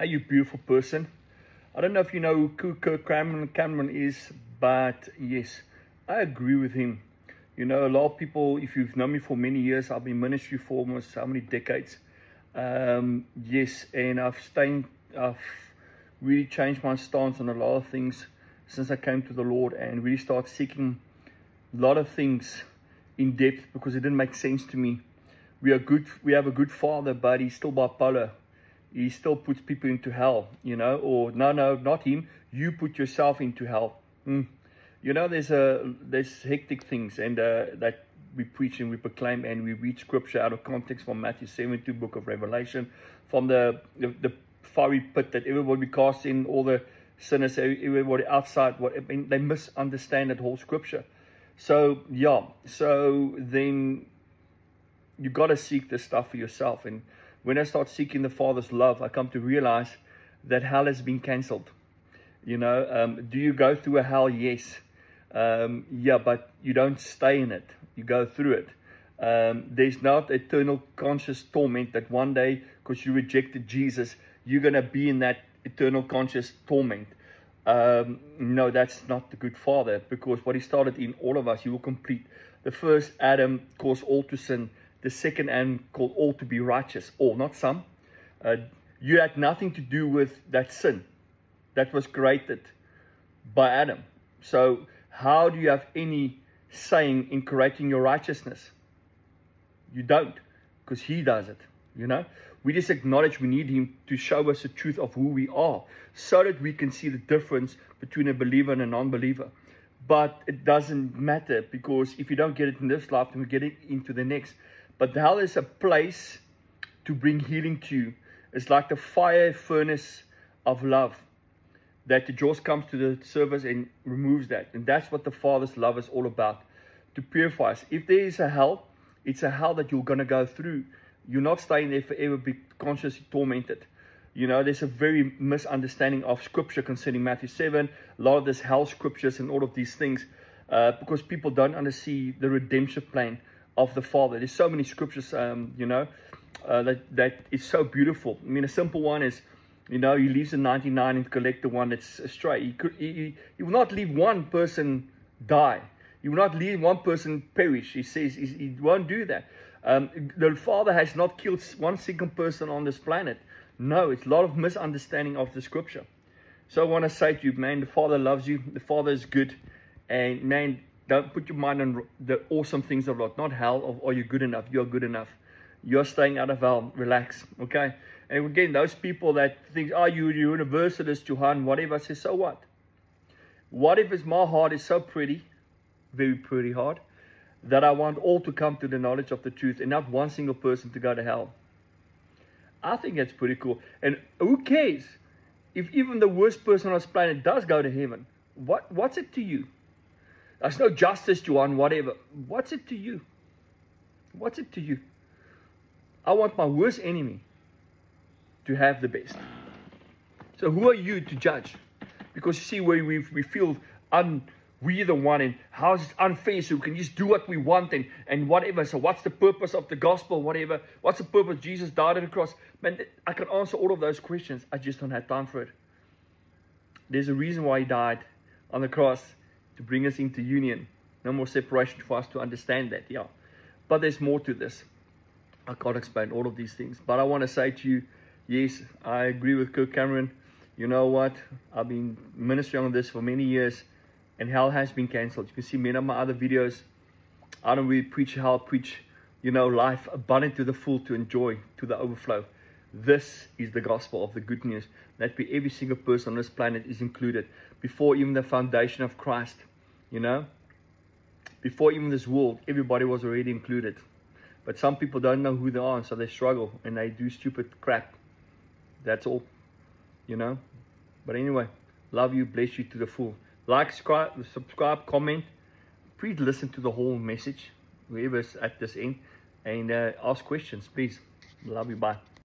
Hey, you beautiful person. I don't know if you know who Kirk Cameron is, but yes, I agree with him. You know, a lot of people, if you've known me for many years, I've been in ministry for almost how many decades? Yes, and I've really changed my stance on a lot of things since I came to the Lord and really started seeking a lot of things in depth because it didn't make sense to me. We have a good father, but he's still bipolar. He still puts people into hell, you know, or no, not him. You put yourself into hell. You know, there's hectic things, and that we preach and we proclaim, and we read scripture out of context from Matthew 7 to Book of Revelation, from the fiery pit that everybody casts in, all the sinners, everybody outside. They misunderstand that whole scripture. So yeah, so then you got to seek this stuff for yourself. And when I start seeking the Father's love, I come to realize that hell has been cancelled. You know, do you go through a hell? Yes. Yeah, but you don't stay in it. You go through it. There's not eternal conscious torment that one day, because you rejected Jesus, you're going to be in that eternal conscious torment. No, that's not the good Father, because what he started in all of us, he will complete. The first Adam caused all to sin. The second Adam called all to be righteous. All, not some. You had nothing to do with that sin that was created by Adam. So how do you have any saying in creating your righteousness? You don't, because he does it, you know. We just acknowledge we need him to show us the truth of who we are, so that we can see the difference between a believer and a non-believer. But it doesn't matter, because if you don't get it in this life, then we get it into the next. But hell is a place to bring healing to you. It's like the fire furnace of love, that the Jaws comes to the surface and removes that. And that's what the Father's love is all about, to purify us. If there is a hell, it's a hell that you're going to go through. You're not staying there forever, be consciously tormented. You know, there's a very misunderstanding of scripture concerning Matthew 7, a lot of this hell scriptures and all of these things, because people don't understand the redemption plan of the Father. There's so many scriptures, you know, that is so beautiful. I mean, a simple one is, you know, he leaves the 99 and collect the one that's astray. He will not leave one person die. He will not leave one person perish. He says he won't do that. The Father has not killed one single person on this planet. No, it's a lot of misunderstanding of the scripture. So I want to say to you, man, the Father loves you. The Father is good. And man, don't put your mind on the awesome things of God. Not hell, or are you good enough? You're good enough. You're staying out of hell. Relax, okay? And again, those people that think, oh, you're a universalist, Johan, whatever, I say, so what? What if my heart is so pretty, very pretty heart, that I want all to come to the knowledge of the truth and not one single person to go to hell? I think that's pretty cool. And who cares if even the worst person on this planet does go to heaven? What's it to you? There's no justice, Johan, whatever. What's it to you? What's it to you? I want my worst enemy to have the best. So who are you to judge? Because you see, where we feel we're the one, and how is it unfair, so we can just do what we want and whatever. So what's the purpose of the gospel, whatever? What's the purpose? Jesus died on the cross. Man, I can answer all of those questions. I just don't have time for it. There's a reason why he died on the cross, to bring us into union. No more separation for us to understand that, yeah. But there's more to this. I can't explain all of these things. But I want to say to you, yes, I agree with Kirk Cameron. You know what? I've been ministering on this for many years, and hell has been cancelled. You can see many of my other videos. I don't really preach hell, I preach, you know, life abundant to the full, to enjoy to the overflow. This is the gospel of the good news, that every single person on this planet is included. Before even the foundation of Christ, you know, before even this world, everybody was already included. But some people don't know who they are, so they struggle and they do stupid crap. That's all, you know. But anyway, love you, bless you to the full. Like, subscribe, comment. Please listen to the whole message, whoever's at this end, and ask questions, please. Love you, bye.